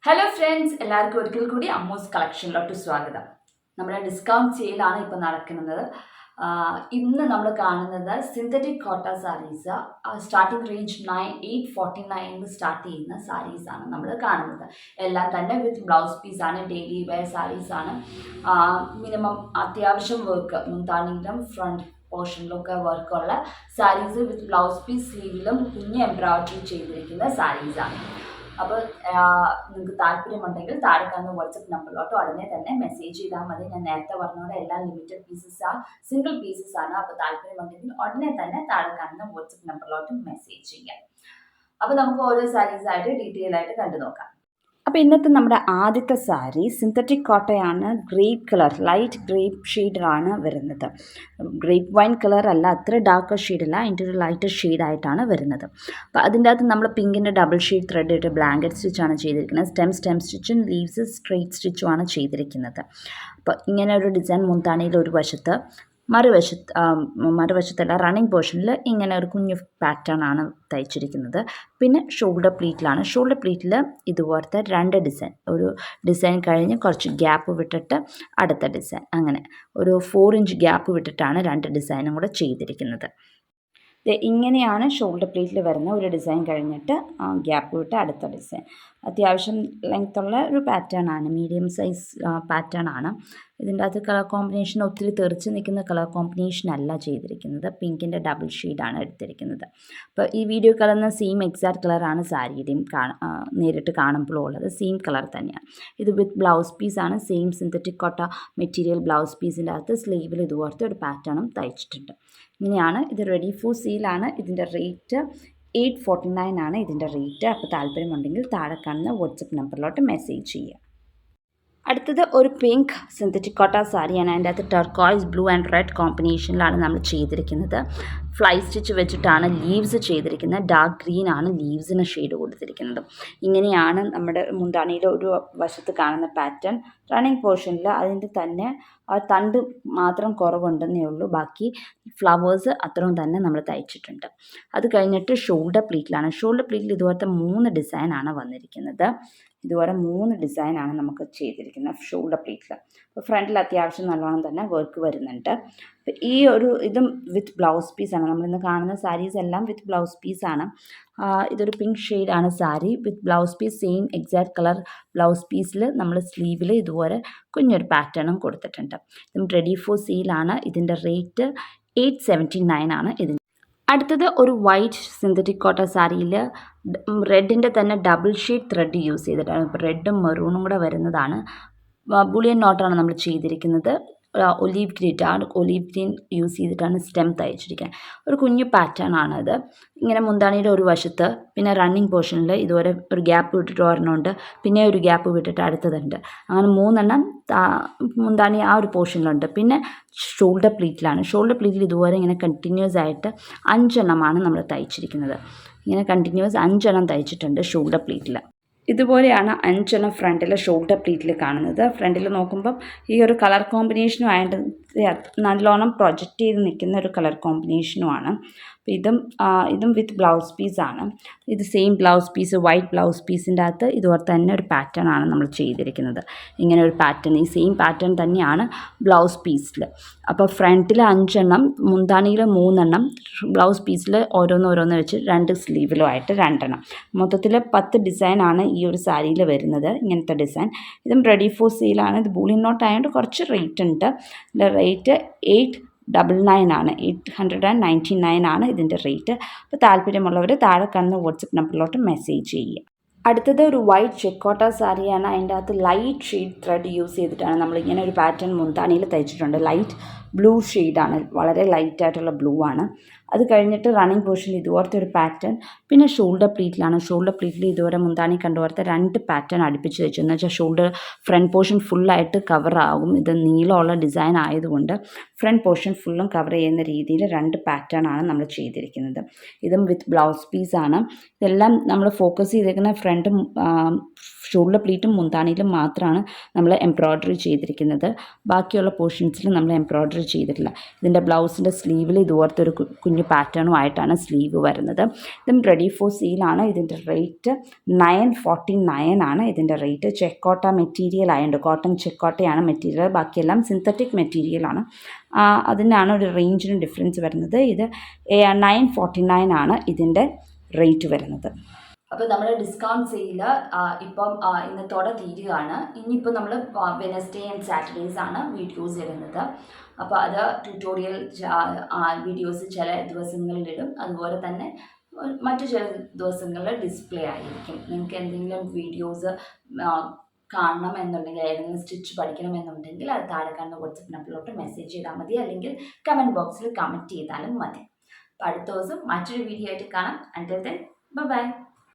Hello friends, എല്ലാവർക്കും ഒരിക്കൽ കൂടി അമ്മൂസ് കളക്ഷനിലോട്ട് സ്വാഗതം. നമ്മുടെ ഡിസ്കൗണ്ട് സെയിലാണ് ഇപ്പോൾ നടക്കുന്നത്. ഇന്ന് നമ്മൾ കാണുന്നത് സിന്തറ്റിക് കോട്ട സാരീസ്. സ്റ്റാർട്ടിംഗ് റേഞ്ച് 849 സ്റ്റാർട്ട് ചെയ്യുന്ന സാരീസാണ് നമ്മൾ കാണുന്നത്. എല്ലാം തന്നെ വിത്ത് ബ്ലൗസ് പീസാണ്, ഡെയിലി വെയർ സാരീസാണ്. മിനിമം അത്യാവശ്യം വർക്ക് മുന്താണിയിലും ഫ്രണ്ട് പോർഷനിലൊക്കെ വർക്കുള്ള സാരീസ് വിത്ത് ബ്ലൗസ് പീസ്, സ്ലീവിലും കുഞ്ഞ് എംബ്രോയിഡറി ചെയ്തിരിക്കുന്ന സാരീസാണ്. അപ്പോൾ നിങ്ങൾക്ക് താല്പര്യമുണ്ടെങ്കിൽ താഴെ കാണുന്ന വാട്സപ്പ് നമ്പറിലോട്ട് ഉടനെ തന്നെ മെസ്സേജ് ചെയ്താൽ മതി. ഞാൻ നേരത്തെ പറഞ്ഞ എല്ലാം ലിമിറ്റഡ് പീസസ് സിംഗിൾ പീസസ് ആണ്. അപ്പോൾ താല്പര്യമുണ്ടെങ്കിൽ ഉടനെ തന്നെ താഴെ കാണുന്ന വാട്സപ്പ് നമ്പറിലോട്ട് മെസ്സേജ് ചെയ്യാം. അപ്പോൾ നമുക്ക് ഓരോ സാരീസ് ആയിട്ട് ഡീറ്റെയിൽ ആയിട്ട് കണ്ടു നോക്കാം. അപ്പോൾ ഇന്നത്തെ നമ്മുടെ ആദ്യത്തെ സാരി സിന്തറ്റിക് കോട്ടയാണ്. ഗ്രേപ്പ് കളർ, ലൈറ്റ് ഗ്രേപ്പ് ഷെയ്ഡിലാണ് വരുന്നത്. ഗ്രേപ്പ് വൈൻ കളർ അല്ല, അത്ര ഡാർക്ക് ഷെയ്ഡല്ല, അതിൻ്റെ ഒരു ലൈറ്റ് ഷെയ്ഡായിട്ടാണ് വരുന്നത്. അപ്പോൾ അതിൻ്റെ അകത്ത് നമ്മൾ പിങ്കിൻ്റെ ഡബിൾ ഷെയ്ഡ് ത്രെഡ് ഇട്ട് ബ്ലാങ്കറ്റ് സ്റ്റിച്ചാണ് ചെയ്തിരിക്കുന്നത്. സ്റ്റെം സ്റ്റിച്ചും ലീവ്സ് സ്ട്രെയിറ്റ് സ്റ്റിച്ചുമാണ് ചെയ്തിരിക്കുന്നത്. അപ്പോൾ ഇങ്ങനെ ഒരു ഡിസൈൻ മുന്താണിയിൽ ഒരു വശത്ത്, മറുവശത്തല്ല റണ്ണിങ് പോർഷനിൽ ഇങ്ങനെ ഒരു കുഞ്ഞു പാറ്റേൺ ആണ് തയ്ച്ചിരിക്കുന്നത്. പിന്നെ ഷോൾഡർ പ്ലീറ്റിൽ ഇതുപോലത്തെ രണ്ട് ഡിസൈൻ, ഒരു ഡിസൈൻ കഴിഞ്ഞ് കുറച്ച് ഗ്യാപ്പ് വിട്ടിട്ട് അടുത്ത ഡിസൈൻ, അങ്ങനെ ഒരു 4 ഇഞ്ച് ഗ്യാപ്പ് വിട്ടിട്ടാണ് രണ്ട് ഡിസൈനും കൂടെ ചെയ്തിരിക്കുന്നത്. ഇങ്ങനെയാണ് ഷോൾഡർ പ്ലീറ്റിൽ വരുന്ന ഒരു ഡിസൈൻ കഴിഞ്ഞിട്ട് ഗ്യാപ്പ് വിട്ട് അടുത്ത ഡിസൈൻ. അത്യാവശ്യം ലെങ്ത്തുള്ള ഒരു പാറ്റേൺ ആണ്, മീഡിയം സൈസ് പാറ്റേൺ ആണ്. ഇതിൻ്റെ അകത്ത് കളർ കോമ്പിനേഷൻ ഒത്തിരി തെറിച്ച് നിൽക്കുന്ന കളർ കോമ്പിനേഷൻ അല്ല ചെയ്തിരിക്കുന്നത്, പിങ്കിൻ്റെ ഡബിൾ ഷെയ്ഡാണ് എടുത്തിരിക്കുന്നത്. അപ്പോൾ ഈ വീഡിയോ കളറുന്ന സെയിം എക്സാക്ട് കളറാണ് സാരിയുടെയും നേരിട്ട് കാണുമ്പോഴും ഉള്ളത്, സെയിം കളർ തന്നെയാണ്. ഇത് വിത്ത് ബ്ലൗസ് പീസാണ്, same synthetic Kota material blouse പീസിൻ്റെ അകത്ത് സ്ലീവിൽ ഇതുപോലത്തെ ഒരു പാറ്റേണും തയ്ച്ചിട്ടുണ്ട്. ഇങ്ങനെയാണ് ഇത്. റെഡി ഫോർ സെയിലാണ്. ഇതിൻ്റെ റേറ്റ് 849 ആണ് ഇതിൻ്റെ റേറ്റ്. അപ്പോൾ താല്പര്യമുണ്ടെങ്കിൽ താഴെ കാണുന്ന വാട്സപ്പ് നമ്പറിലോട്ട് മെസ്സേജ് ചെയ്യുക. അടുത്തത് ഒരു പിങ്ക് സിന്തറ്റിക് കോട്ട സാരിയാണ്. അതിൻ്റെ അകത്ത് ടർക്കോയ്സ് ബ്ലൂ ആൻഡ് റെഡ് കോമ്പിനേഷനിലാണ് നമ്മൾ ചെയ്തിരിക്കുന്നത്. ഫ്ലൈ സ്റ്റിച്ച് വെച്ചിട്ടാണ് ലീവ്സ് ചെയ്തിരിക്കുന്നത്. ഡാർക്ക് ഗ്രീൻ ആണ് ലീവ്സിന് ഷെയ്ഡ് കൊടുത്തിരിക്കുന്നത്. ഇങ്ങനെയാണ് നമ്മുടെ മുന്താണിയിലെ ഒരു വശത്ത് കാണുന്ന പാറ്റേൺ. റണ്ണിങ് പോർഷനിൽ അതിൻ്റെ തന്നെ ആ തണ്ട് മാത്രം കുറവുണ്ടെന്നേ ഉള്ളൂ, ബാക്കി ഫ്ലവേഴ്സ് അത്രയും തന്നെ നമ്മൾ തയ്ച്ചിട്ടുണ്ട്. അത് കഴിഞ്ഞിട്ട് ഷോൾഡർ പ്ലീറ്റിൽ ഇതുപോലത്തെ 3 ഡിസൈനാണ് വന്നിരിക്കുന്നത്. ഇതുപോലെ 3 ഡിസൈനാണ് നമുക്ക് ചെയ്തിരിക്കുന്നത് ഷോൾഡർ പ്ലീറ്റിൽ. അപ്പോൾ ഫ്രണ്ടിൽ അത്യാവശ്യം നല്ലോണം തന്നെ വർക്ക് വരുന്നുണ്ട്. അപ്പോൾ ഇതും വിത്ത് ബ്ലൗസ് പീസാണ്. നമ്മളിന്ന് കാണുന്ന സാരീസ് എല്ലാം വിത്ത് ബ്ലൗസ് പീസാണ്. ഇതൊരു പിങ്ക് ഷെയ്ഡാണ് sari with blouse piece, same exact colour blouse പീസിൽ നമ്മൾ സ്ലീവിൽ ഇതുപോലെ കുഞ്ഞൊരു പാറ്റേണും കൊടുത്തിട്ടുണ്ട്. ഇതും റെഡി ഫോർ സെയിലാണ്. ഇതിൻ്റെ റേറ്റ് 879 ആണ് ഇതിന്. അടുത്തത് ഒരു വൈറ്റ് സിന്തറ്റിക് കോട്ട സാരിയിൽ റെഡിൻ്റെ തന്നെ ഡബിൾ ഷെയ്ഡ് ത്രെഡ് യൂസ് ചെയ്തിട്ടാണ്. ഇപ്പോൾ റെഡും മെറൂണും കൂടെ വരുന്നതാണ്. ബുളിയൻ നോട്ടാണ് നമ്മൾ ചെയ്തിരിക്കുന്നത്. ഒലീവ് ഗ്രീൻ യൂസ് ചെയ്തിട്ടാണ് സ്റ്റെം തയ്ച്ചിരിക്കുന്നത്. ഒരു കുഞ്ഞു പാറ്റേൺ ആണത്. ഇങ്ങനെ മുന്താണിയുടെ ഒരു വശത്ത്, പിന്നെ റണ്ണിങ് പോർഷനിൽ ഇതുവരെ ഒരു ഗ്യാപ്പ് വിട്ടിട്ട് ഒരെണ്ണമുണ്ട്, പിന്നെ ഒരു ഗ്യാപ്പ് വിട്ടിട്ട് അടുത്തതുണ്ട്. അങ്ങനെ 3 മുന്താണി ആ ഒരു പോർഷനിലുണ്ട്. പിന്നെ ഷോൾഡർ പ്ലീറ്റിൽ ഇതുപോലെ ഇങ്ങനെ കണ്ടിന്യൂസ് ആയിട്ട് 5 നമ്മൾ തയ്ച്ചിരിക്കുന്നത്. ഇങ്ങനെ കണ്ടിന്യൂസ് 5 തയ്ച്ചിട്ടുണ്ട് ഷോൾഡർ പ്ലീറ്റിൽ. ഇതുപോലെയാണ് 5 ഫ്രണ്ടിൽ ഷോൾഡർ പ്ലീറ്റിൽ കാണുന്നത്. ഫ്രണ്ടിൽ നോക്കുമ്പം ഈ ഒരു കളർ കോമ്പിനേഷനും ആയിട്ട് നല്ലോണം പ്രൊജക്റ്റ് ചെയ്ത് നിൽക്കുന്ന ഒരു കളർ കോമ്പിനേഷനുമാണ്. അപ്പോൾ ഇതും വിത്ത് ബ്ലൗസ് പീസാണ്. ഇത് same blouse piece, white blouse പീസിൻ്റെ അകത്ത് ഇതുപോലെ തന്നെ ഒരു പാറ്റേൺ ആണ് നമ്മൾ ചെയ്തിരിക്കുന്നത്. ഇങ്ങനെ ഒരു പാറ്റേൺ, ഈ സെയിം പാറ്റേൺ തന്നെയാണ് ബ്ലൗസ് പീസിൽ. അപ്പോൾ ഫ്രണ്ടിൽ 5 മുന്താണിയിൽ 3 ബ്ലൗസ് പീസിൽ ഓരോന്ന് വെച്ച് 2 സ്ലീവിലുമായിട്ട് 2. മൊത്തത്തിൽ 10 ഡിസൈനാണ് ഈ ഒരു സാരിയിൽ വരുന്നത്. ഇങ്ങനത്തെ ഡിസൈൻ. ഇതും റെഡി ഫോർ സെയിലാണ്. ഇത് ബൂളിൻ നോട്ട് ആയതുകൊണ്ട് കുറച്ച് റേറ്റ് ഉണ്ട്. ഇതിൻ്റെ റേറ്റ് 899 ആണ്. 899 ആണ് ഇതിൻ്റെ റേറ്റ്. അപ്പോൾ താല്പര്യമുള്ളവർ താഴെ കാണുന്ന വാട്സപ്പ് നമ്പറിലോട്ട് മെസ്സേജ് ചെയ്യുക. അടുത്തത് ഒരു വൈറ്റ് ചെക്കോട്ട സാരിയാണ്. അതിൻ്റെ അകത്ത് ലൈറ്റ് ഷെയ്ഡ് ത്രെഡ് യൂസ് ചെയ്തിട്ടാണ് നമ്മളിങ്ങനെ ഒരു പാറ്റേൺ മുന്താണിയിൽ തയ്ച്ചിട്ടുണ്ട്. ലൈറ്റ് ബ്ലൂ ഷെയ്ഡാണ്, വളരെ ലൈറ്റായിട്ടുള്ള ബ്ലൂ ആണ്. അത് കഴിഞ്ഞിട്ട് റണ്ണിങ് പോർഷനിൽ ഇതുപോലത്തെ ഒരു പാറ്റേൺ. പിന്നെ ഷോൾഡർ പ്ലീറ്റിൽ ഇതുവരെ മുന്താണി കണ്ടുപോലത്തെ 2 പാറ്റേൺ അടുപ്പിച്ച് വെച്ചു. എന്ന് വെച്ചാൽ ഷോൾഡർ ഫ്രണ്ട് പോർഷൻ ഫുള്ളായിട്ട് കവർ ആകും. ഇത് നീളമുള്ള ഡിസൈൻ ആയതുകൊണ്ട് ഫ്രണ്ട് പോർഷൻ ഫുള്ളും കവർ ചെയ്യുന്ന രീതിയിൽ 2 പാറ്റേൺ ആണ് നമ്മൾ ചെയ്തിരിക്കുന്നത്. ഇതും വിത്ത് ബ്ലൗസ് പീസാണ്. ഇതെല്ലാം നമ്മൾ ഫോക്കസ് ചെയ്തിരിക്കുന്ന ഫ്രണ്ടും ഷോൾഡർ പ്ലീറ്റും മുന്താണിയിലും മാത്രമാണ് നമ്മൾ എംബ്രോയ്ഡറി ചെയ്തിരിക്കുന്നത്. ബാക്കിയുള്ള പോർഷൻസിൽ നമ്മൾ എംബ്രോയ്ഡറി ചെയ്തിട്ടില്ല. ഇതിൻ്റെ ബ്ലൗസിൻ്റെ സ്ലീവിൽ ഇതുപോലത്തെ ഒരു കുഞ്ഞു കുഞ്ഞു പാറ്റേണും ആയിട്ടാണ് സ്ലീവ് വരുന്നത്. ഇതും റെഡി ഫോർ സെയിലാണ്. ഇതിൻ്റെ റേറ്റ് 949 ആണ് ഇതിൻ്റെ റേറ്റ്. ചെക്കോട്ട മെറ്റീരിയൽ ആയതുകൊണ്ട് കോട്ടൺ ചെക്കോട്ടയാണ് മെറ്റീരിയൽ, ബാക്കിയെല്ലാം സിന്തറ്റിക് മെറ്റീരിയലാണ്. അതിനാണ് ഒരു റേഞ്ചിന് ഡിഫറൻസ് വരുന്നത്. ഇത് 949 ആണ് ഇതിൻ്റെ റേറ്റ് വരുന്നത്. അപ്പോൾ നമ്മൾ ഡിസ്കൗണ്ട് സെയിൽ ഇപ്പം ഇന്നത്തോടെ തീരുകയാണ്. ഇനിയിപ്പോൾ നമ്മൾ വെനസ്ഡേ ആൻഡ് സാറ്റർഡേയ്സ് ആണ് വീഡിയോസ് ഇടുന്നത്. അപ്പോൾ അത് ട്യൂട്ടോറിയൽ വീഡിയോസ് ചില ദിവസങ്ങളിലിടും, അതുപോലെ തന്നെ മറ്റു ചില ദിവസങ്ങളിൽ ഡിസ്പ്ലേ ആയിരിക്കും. നിങ്ങൾക്ക് എന്തെങ്കിലും വീഡിയോസ് കാണണം എന്നുണ്ടെങ്കിൽ, ഏതെങ്കിലും സ്റ്റിച്ച് പഠിക്കണമെന്നുണ്ടെങ്കിൽ അത് താഴെ കാണുന്ന വാട്സപ്പ് നമ്പറിലോട്ട് മെസ്സേജ് ചെയ്താൽ മതി, അല്ലെങ്കിൽ കമൻറ്റ് ബോക്സിൽ കമൻറ്റ് ചെയ്താലും മതി. അപ്പോൾ അടുത്ത ദിവസം മറ്റൊരു വീഡിയോ ആയിട്ട് കാണാം. Until then bye.